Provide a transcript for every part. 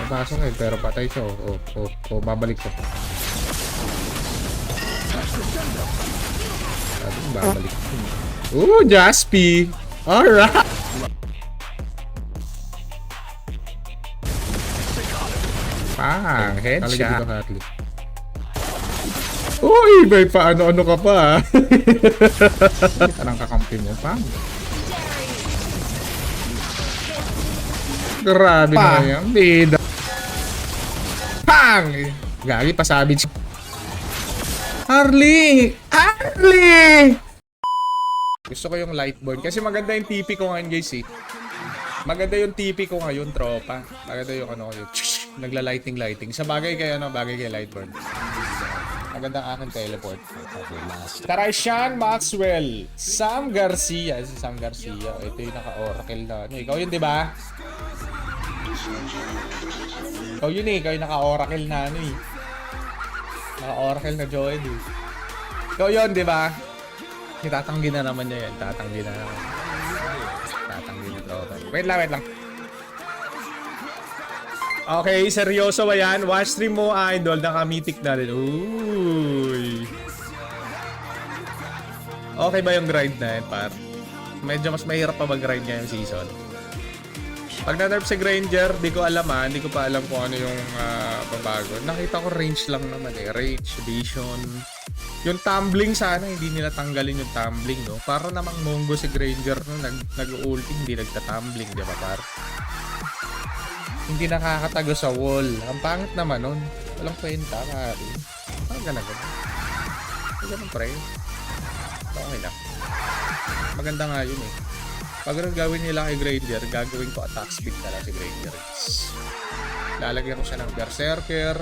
Napasok eh, pero patay siya. Babalik ko. Babalik. Jaspy! Alright! Headshot. Uy, may paano-ano ka pa. Anong kakampi mo, pang? Grabe na yan. Bida. Pang! Gagi pa savage. Harley! Gusto ko yung lightboard kasi maganda yung TP ko ngayon, guys, eh. Maganda yung TP ko ngayon, tropa. Maganda yung ano ko yun. Nagla-lighting. Sa bagay kay lightboard. Maganda ang aking teleport. Tarishan Maxwell. Sam Garcia. Si Sam Garcia. Ito yung naka-oracle na. Ano, ikaw yun, di ba? Ikaw yun eh. Ikaw yung naka-oracle na ano eh. Naka-oracle na Joel eh. Ikaw yun, di ba? Tatanggi na naman niya yan. Tatanggi na tropa. Wait lang. Okay, seryoso ba yan? Watch stream mo, idol. Nakamitik na rin. Uy. Okay ba yung grind na yan, par? Medyo mas mahirap pa mag-grind ngayong season. Pag na-nerf si Granger, di ko alam Di ko pa alam kung ano yung babago. Nakita ko range lang naman eh. Range, vision. Yung tumbling sana, hindi nila tanggalin yung tumbling, no? Para namang mongo si Granger, no? Nag-ulti, hindi nagta-tumbling, di ba, par? Hindi nakakatago sa wall. Ang pangit naman nun. Walang kwenta, pare. Ganun. Ganun, pre. Okay lang. Maganda nga yun eh. Pag gawin nila kay Granger, gagawin ko attack speed na lang si Granger. Lalagyan ko siya ng Berserker,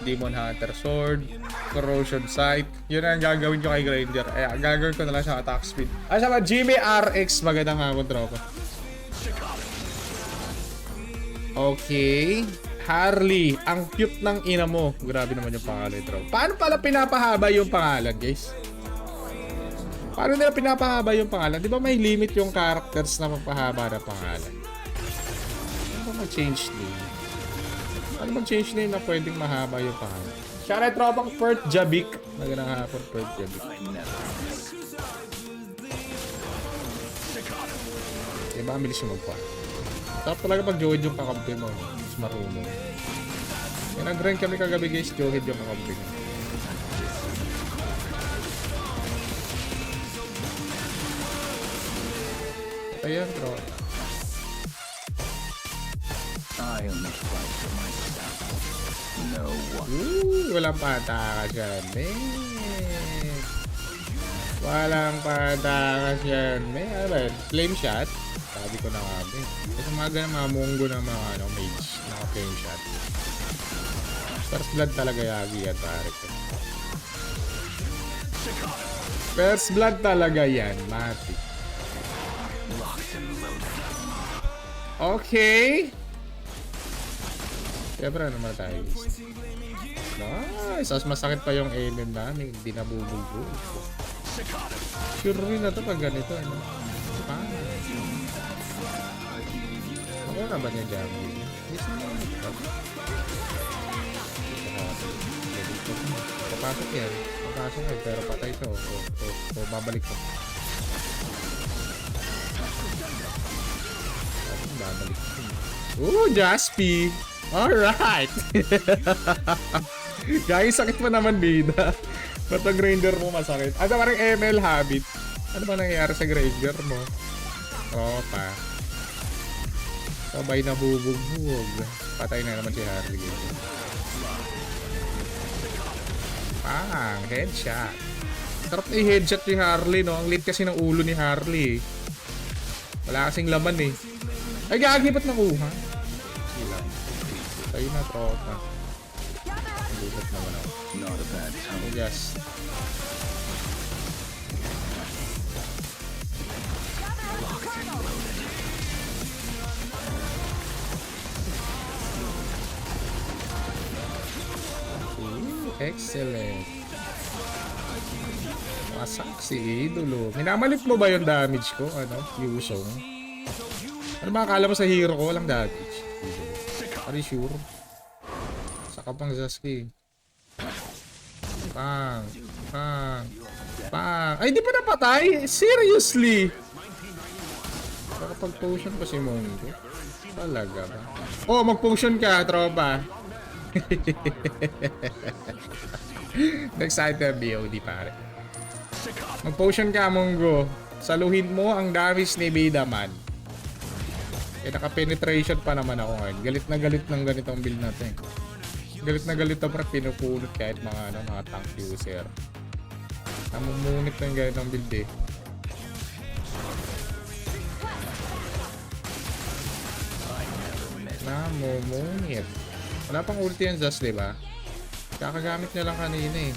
Demon Hunter Sword, Corrosion Sight. Yun ang gagawin ko kay Granger. Gagawin ko na lang siya attack speed. Sama Jimmy RX. Magandang hapon, tropa. Okay. Harley, ang cute ng ina mo. Grabe naman yung pangalan, bro. Paano pala pinapahaba yung pangalan, guys? Paano nila pinapahaba yung pangalan? Di ba may limit yung characters na magpahaba ng pangalan? Ano ba mag-change name? Ano mag-change name na pwedeng mahaba yung pangalan? Shoutout tropang Pert Jabik. Magandang hapon, Pert Jabik. Diba, ang bilis yung magpa. Tapos talaga pag Johid yung kakampi mo, mas marunong. Yan, nag-grind kami kagabi, guys, Johid yung kakampi mo. Ayan, bro. Walang patakas yan, man. Walang patakas yan, man. Ano ba? Flame shot? Sabi ko na nga, man. Kasi mga munggo ng mga mage. Naka-flame shot. First blood talaga yagi yan, pare. First blood talaga yan, mati. Okay. Siyempre naman tayo. Nice. As masakit pa yung aiming namin. Hindi nabubulbo. Sure rin na ito pag ganito. Ano? Ako na ba niya dyan? Yes naman. Papasok yan. Papasok yan. Pero patay ito. Babalik ko. Babalik ko. Jaspy! Alright! Guys, sakit mo naman, bida. Ba't ang grinder mo masakit? Ano parang ML habit? Ano ba nangyayari sa grinder mo? Opa. Sabay na bubugbog. Patay na naman si Harley. Headshot. Sarap na i-headshot ni Harley, no? Ang lit kasi ng ulo ni Harley. Wala kasing laman eh. Ay, gagi, ba't nakuha? Sila. Tayo na, tropa. Lutot naman ako. Oh, yes. Excellent. Wasak si idolo. Minamalit mo ba yung damage ko? Ano? Yusong? Ano ba akala mo sa hero ko? Walang damage. Are you sure? ka pang Zaski. Pang. Pang. Pang. Ay, di pa napatay? Seriously? Nakapag-potion pa si Mongo. Talaga ba? Oh, mag-potion ka, tropa. Next item, BOD pare. Mag-potion ka, Mongo. Saluhin mo ang damage ni Bidaman. Eh, naka-penetration pa naman ako ngayon. Galit na galit ng ganitong build natin. Galit na galit na parang pinupulot kahit mga tank user. Namumunit ng ganitong build eh. Namumunit. Wala pang ulti yan, Zaz, diba? Kakagamit niya lang kanina eh.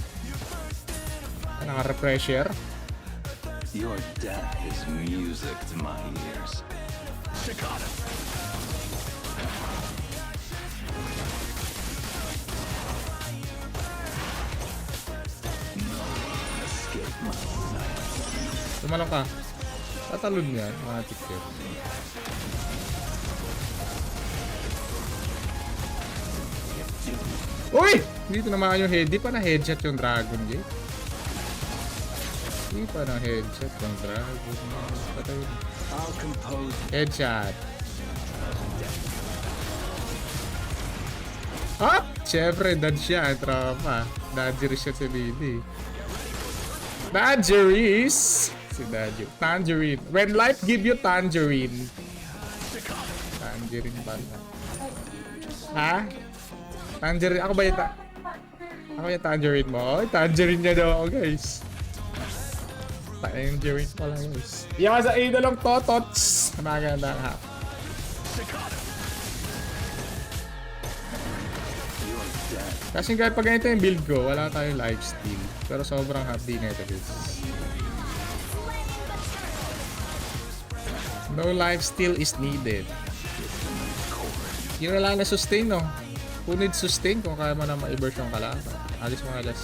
Naka-refresher. Your death is music to my ears. Shikata. No one escape my sight. Tumalong ka. Tatalon niya, mga tikip. Uy! Dito naman yung head. Di pa na headshot yung Dragon Gate. Di pa na headshot yung Dragon Gate. I'll compose. Headshot. Hop! Siyempre, dodge siya. Tropa. Dodgeris siya si BD. Dodgeris! Si Dodger. Tangerine. When life give you tangerine. Tangerine ba na? Ha? Tangerine. Ako ba yung ako yung tangerine mo? Oh, tangerine niya daw ako, guys. Tangerine pala, guys. Yung sa idolong Totots. Magandang ha. Kasi kahit pag ganito yung build ko, wala tayong lifesteal. Pero sobrang happy na ito, guys. No lifesteal is needed. Yun na lang na sustain, no? Who needs sustain kung kaya mo na ma-burst yung kalaban? Alis mga alas.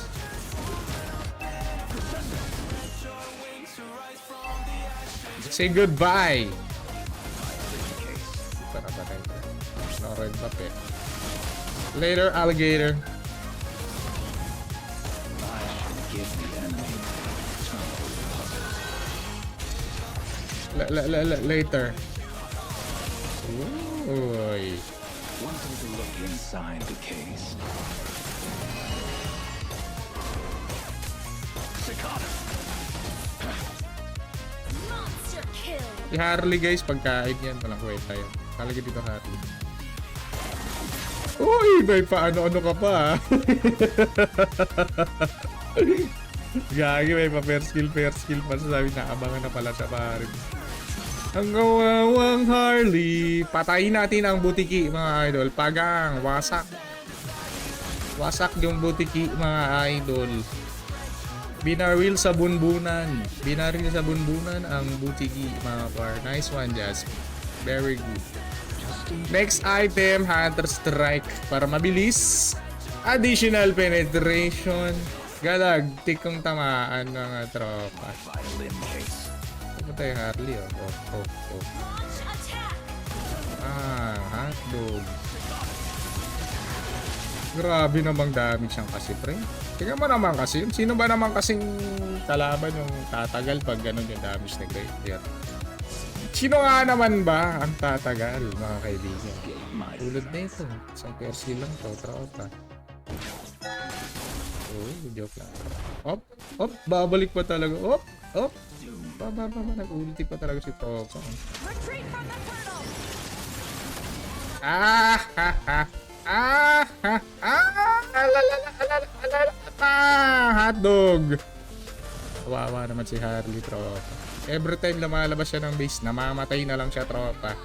Say goodbye! Para ba tayo? No red top eh. Later, alligator. Give the enemy Later. Uy. wanting to look inside the case. Shikata. Monster kill. Si Harley, guys, pagkain yan. Walang kwenta yun. Talaga dito Harley. Uy, may paano-ano ka pa. Gagi, may pa first skill pa. Sabi na, abangan na pala siya pare. Ang kawawang Harley. Patayin natin ang butiki, mga idol. Pagang, wasak. Wasak yung butiki, mga idol. Binaril sa bunbunan. Binaril sa bunbunan ang butiki, mga par. Nice one, Jasmine. Very good. Next item, Hunter Strike. Para mabilis. Additional penetration. Galag, tikong tamaan ng tropa. Violin case. Pumunta yung Harley, oh. Launch attack. Hotdog. Grabe namang damage siyang kasi, pre. Tingnan mo naman kasi. Sino ba naman kasing kalaban yung tatagal pag ganun yung damage na Graveyard? Sino nga naman ba ang tatagal, mga kaibigan? Tulad na ito. Isang persil lang to, tropa. Oh, joke lang. Op, babalik pa talaga. Op. Nag-ulti pa talaga si Tropa. Retreat from the portal. Hotdog. Kawawa naman si Harley, tropa. Every time lumalabas siya ng base, namamatay na lang siya, tropa.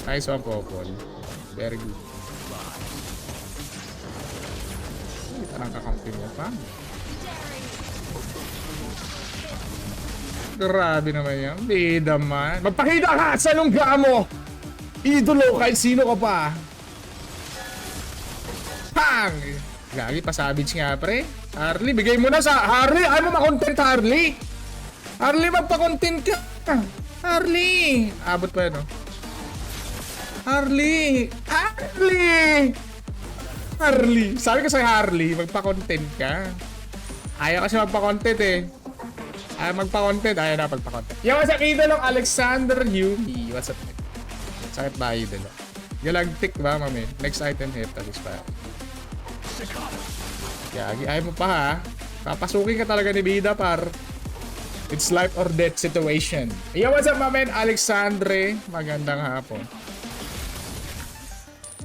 Nice one, Popol. Very good. Parang kakampi mo pa. Grabe naman yan. Bida man. Magpakita ka sa lungga mo! Idolo kahit sino ka pa. Pang! Gagi, pasabits nga, pre. Harley, bigay mo na sa Harley. Ayaw mo makontent, Harley. Harley, magpa-content ka. Harley. Abot pa yan, no? Harley. Harley. Sabi ko sa Harley, magpa-content ka. Ayaw kasi magpa-content eh. Ayaw magpa-content. Ayaw na magpa-content. Yung sa idolong Alexander Yumi. What's up? Sakit ba idol? Galactic ba, mami? Next item heptasis pa. Yagi, ayaw mo pa ha. Papasukin ka talaga ni Bida par. It's life or death situation. Yo, what's up, mamen? Alexandre. Magandang hapon.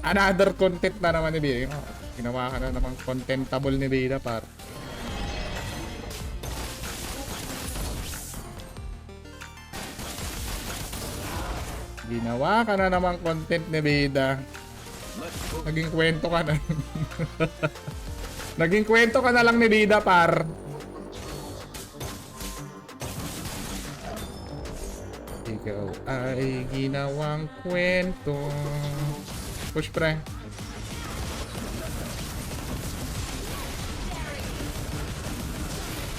Another content na naman ni Bida. Ginawa ka na namang contentable ni Bida par. Ginawa ka na namang content ni Bida. Naging kwento ka na. Naging kwento ka na lang ni Bida par. Ikaw ay ginawang kwento. Push pre.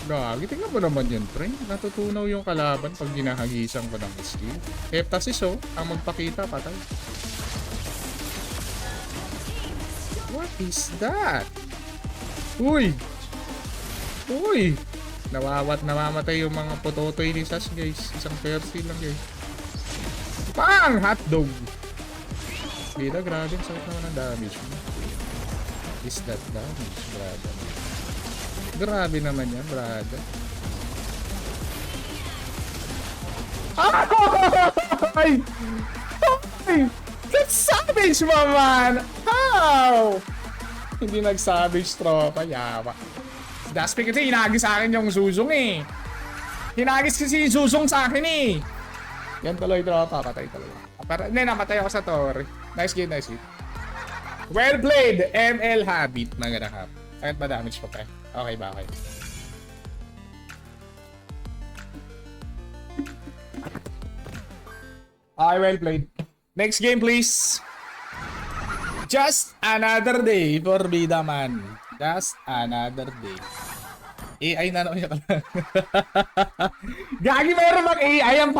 Gagi, tingnan mo naman yun pre. Natutunaw yung kalaban pag ginahagisan ko ng skill. Heptasis oh, ang magpakita patay. What is that? Uy! Uy! Namamatay yung mga pototoy ni Sas guys. Isang Percy lang guys. Pang! Hotdog! Bida, grabe. Sakit naman ang damage mo. Is that damage, brother? Grabe naman yan, brother. Ay! Ay! That's savage, man! How? Hindi nag-savage tropa, yawa. Daspi kasi hinagis sa akin yung susong eh. Hinagis kasi yung susong sa akin eh. Yan tuloy tropa, patay tuloy. Pero hindi, namatay ako sa torre. Nice game, nice game. Well played, ML Habit. Maganda hap. Sakit ba damage ko pa? Okay ba, okay. Okay, well played. Next game, please. Just another day for Bida man. Just another day. AI na naman yun. Gagi meron mag AI ang